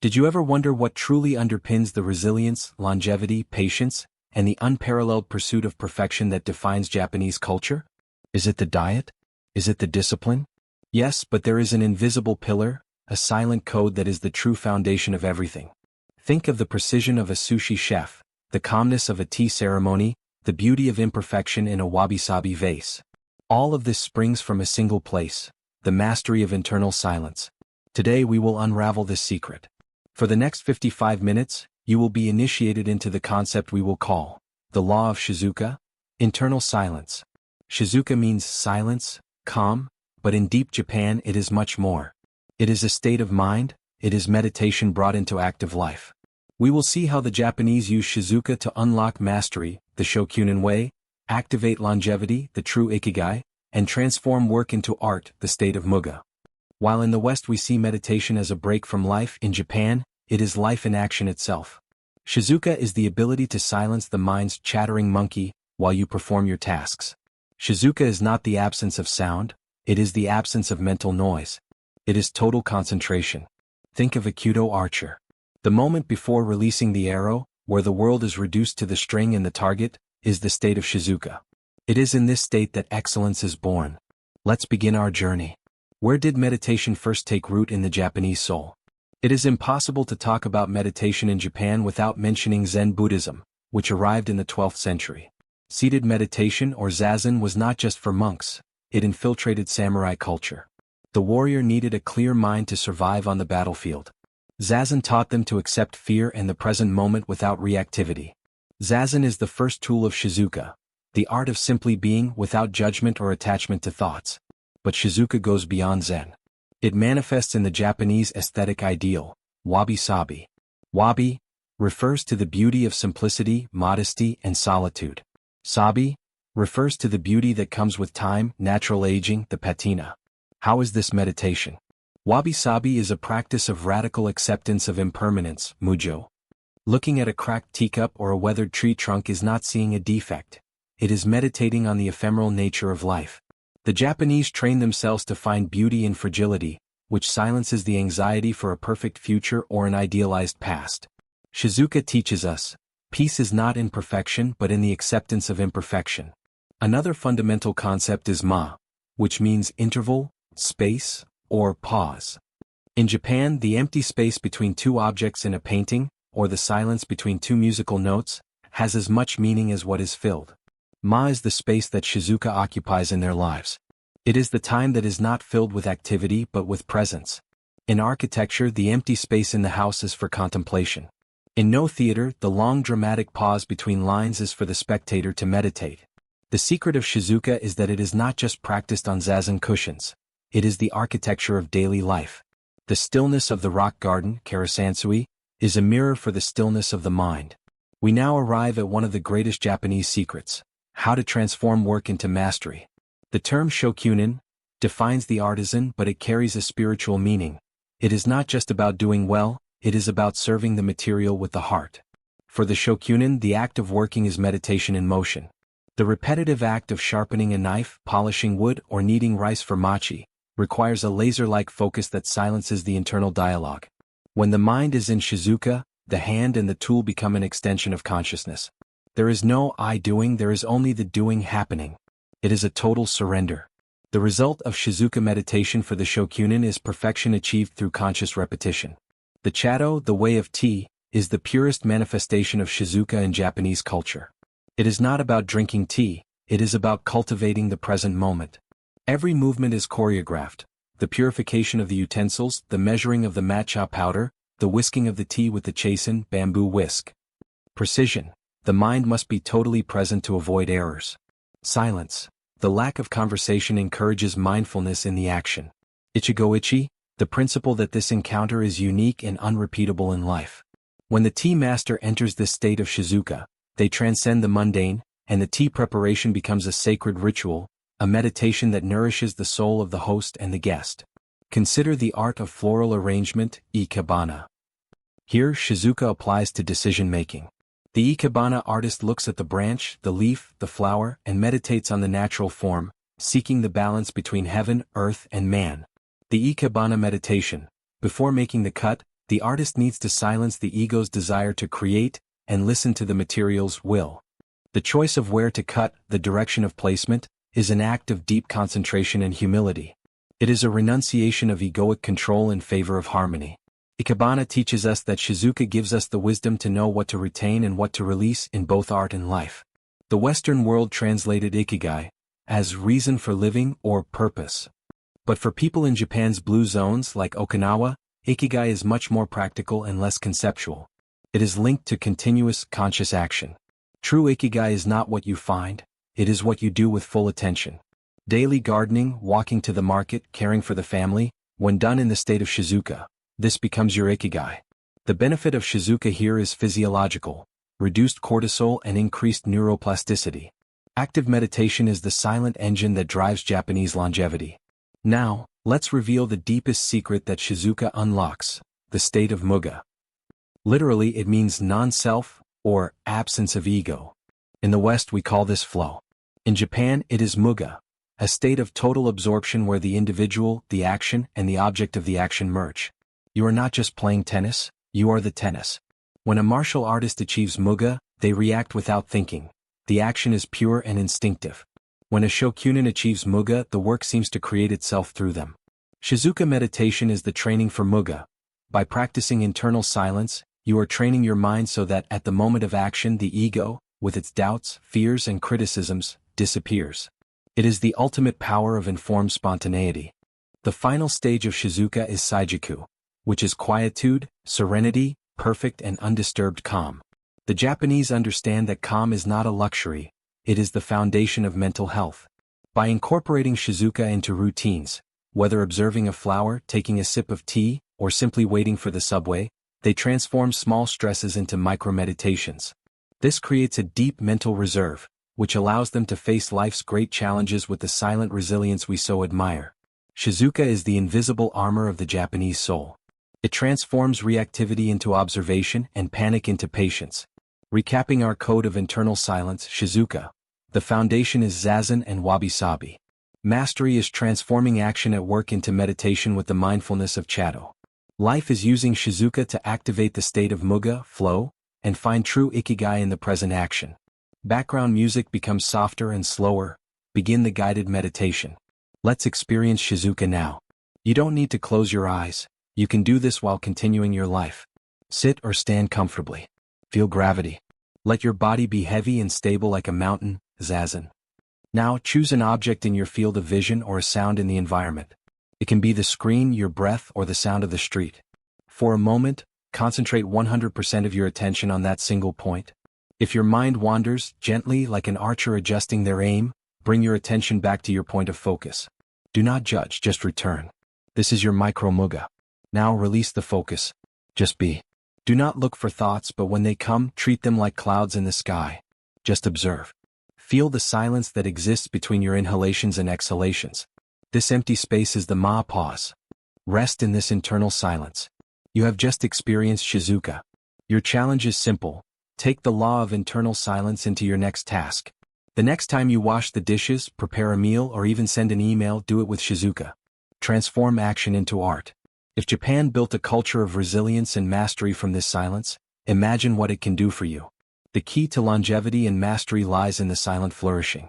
Did you ever wonder what truly underpins the resilience, longevity, patience, and the unparalleled pursuit of perfection that defines Japanese culture? Is it the diet? Is it the discipline? Yes, but there is an invisible pillar, a silent code that is the true foundation of everything. Think of the precision of a sushi chef, the calmness of a tea ceremony, the beauty of imperfection in a wabi-sabi vase. All of this springs from a single place, the mastery of internal silence. Today we will unravel this secret. For the next 55 minutes, you will be initiated into the concept we will call the law of Shizuka, internal silence. Shizuka means silence, calm, but in deep Japan it is much more. It is a state of mind, it is meditation brought into active life. We will see how the Japanese use Shizuka to unlock mastery, the Shokunin way, activate longevity, the true Ikigai, and transform work into art, the state of Muga. While in the West we see meditation as a break from life, in Japan, it is life in action itself. Shizuka is the ability to silence the mind's chattering monkey while you perform your tasks. Shizuka is not the absence of sound, it is the absence of mental noise. It is total concentration. Think of a Kyudo archer. The moment before releasing the arrow, where the world is reduced to the string and the target, is the state of Shizuka. It is in this state that excellence is born. Let's begin our journey. Where did meditation first take root in the Japanese soul? It is impossible to talk about meditation in Japan without mentioning Zen Buddhism, which arrived in the 12th century. Seated meditation or zazen was not just for monks, it infiltrated samurai culture. The warrior needed a clear mind to survive on the battlefield. Zazen taught them to accept fear and the present moment without reactivity. Zazen is the first tool of Shizuka, the art of simply being without judgment or attachment to thoughts. But Shizuka goes beyond Zen. It manifests in the Japanese aesthetic ideal, wabi-sabi. Wabi refers to the beauty of simplicity, modesty, and solitude. Sabi refers to the beauty that comes with time, natural aging, the patina. How is this meditation? Wabi-sabi is a practice of radical acceptance of impermanence, mujo. Looking at a cracked teacup or a weathered tree trunk is not seeing a defect. It is meditating on the ephemeral nature of life. The Japanese train themselves to find beauty in fragility, which silences the anxiety for a perfect future or an idealized past. Shizuka teaches us, peace is not in perfection but in the acceptance of imperfection. Another fundamental concept is ma, which means interval, space, or pause. In Japan, the empty space between two objects in a painting, or the silence between two musical notes, has as much meaning as what is filled. Ma is the space that Shizuka occupies in their lives. It is the time that is not filled with activity but with presence. In architecture, the empty space in the house is for contemplation. In no theater, the long dramatic pause between lines is for the spectator to meditate. The secret of Shizuka is that it is not just practiced on zazen cushions. It is the architecture of daily life. The stillness of the rock garden, karasansui, is a mirror for the stillness of the mind. We now arrive at one of the greatest Japanese secrets: how to transform work into mastery. The term shokunin defines the artisan, but it carries a spiritual meaning. It is not just about doing well, it is about serving the material with the heart. For the shokunin, the act of working is meditation in motion. The repetitive act of sharpening a knife, polishing wood, or kneading rice for mochi requires a laser-like focus that silences the internal dialogue. When the mind is in Shizuka, the hand and the tool become an extension of consciousness. There is no I doing, there is only the doing happening. It is a total surrender. The result of Shizuka meditation for the shokunin is perfection achieved through conscious repetition. The Chado, the way of tea, is the purest manifestation of Shizuka in Japanese culture. It is not about drinking tea, it is about cultivating the present moment. Every movement is choreographed: the purification of the utensils, the measuring of the matcha powder, the whisking of the tea with the chasen bamboo whisk. Precision: the mind must be totally present to avoid errors. Silence: the lack of conversation encourages mindfulness in the action. Ichigo-ichi: the principle that this encounter is unique and unrepeatable in life. When the tea master enters this state of Shizuka, they transcend the mundane, and the tea preparation becomes a sacred ritual, a meditation that nourishes the soul of the host and the guest. Consider the art of floral arrangement, ikebana. Here, Shizuka applies to decision-making. The ikebana artist looks at the branch, the leaf, the flower, and meditates on the natural form, seeking the balance between heaven, earth, and man. The ikebana meditation: before making the cut, The artist needs to silence the ego's desire to create and listen to the material's will. The choice of where to cut, the direction of placement, is an act of deep concentration and humility. It is a renunciation of egoic control in favor of harmony. Ikebana teaches us that Shizuka gives us the wisdom to know what to retain and what to release in both art and life. The Western world translated ikigai as reason for living or purpose. But for people in Japan's blue zones like Okinawa, ikigai is much more practical and less conceptual. It is linked to continuous, conscious action. True ikigai is not what you find, it is what you do with full attention. Daily gardening, walking to the market, caring for the family, when done in the state of Shizuka, this becomes your ikigai. The benefit of Shizuka here is physiological, reduced cortisol and increased neuroplasticity. Active meditation is the silent engine that drives Japanese longevity. Now, let's reveal the deepest secret that Shizuka unlocks, the state of muga. Literally, it means non-self, or absence of ego. In the West we call this flow. In Japan it is muga, a state of total absorption where the individual, the action, and the object of the action merge. You are not just playing tennis, you are the tennis. When a martial artist achieves muga, they react without thinking. The action is pure and instinctive. When a shokunin achieves muga, the work seems to create itself through them. Shizuka meditation is the training for muga. By practicing internal silence, you are training your mind so that at the moment of action the ego, with its doubts, fears and criticisms, disappears. It is the ultimate power of informed spontaneity. The final stage of Shizuka is Saijiku, which is quietude, serenity, perfect and undisturbed calm. The Japanese understand that calm is not a luxury, it is the foundation of mental health. By incorporating Shizuka into routines, whether observing a flower, taking a sip of tea, or simply waiting for the subway, they transform small stresses into micro-meditations. This creates a deep mental reserve, which allows them to face life's great challenges with the silent resilience we so admire. Shizuka is the invisible armor of the Japanese soul. It transforms reactivity into observation and panic into patience. Recapping our code of internal silence, Shizuka. The foundation is zazen and wabi-sabi. Mastery is transforming action at work into meditation with the mindfulness of Chado. Life is using Shizuka to activate the state of muga, flow, and find true ikigai in the present action. Background music becomes softer and slower. Begin the guided meditation. Let's experience Shizuka now. You don't need to close your eyes. You can do this while continuing your life. Sit or stand comfortably. Feel gravity. Let your body be heavy and stable like a mountain, zazen. Now choose an object in your field of vision or a sound in the environment. It can be the screen, your breath, or the sound of the street. For a moment, concentrate 100% of your attention on that single point. If your mind wanders, gently, like an archer adjusting their aim, bring your attention back to your point of focus. Do not judge, just return. This is your micro-muga. Now release the focus. Just be. Do not look for thoughts, but when they come, treat them like clouds in the sky. Just observe. Feel the silence that exists between your inhalations and exhalations. This empty space is the ma pause. Rest in this internal silence. You have just experienced Shizuka. Your challenge is simple. Take the law of internal silence into your next task. The next time you wash the dishes, prepare a meal, or even send an email, do it with Shizuka. Transform action into art. If Japan built a culture of resilience and mastery from this silence, imagine what it can do for you. The key to longevity and mastery lies in the silent flourishing.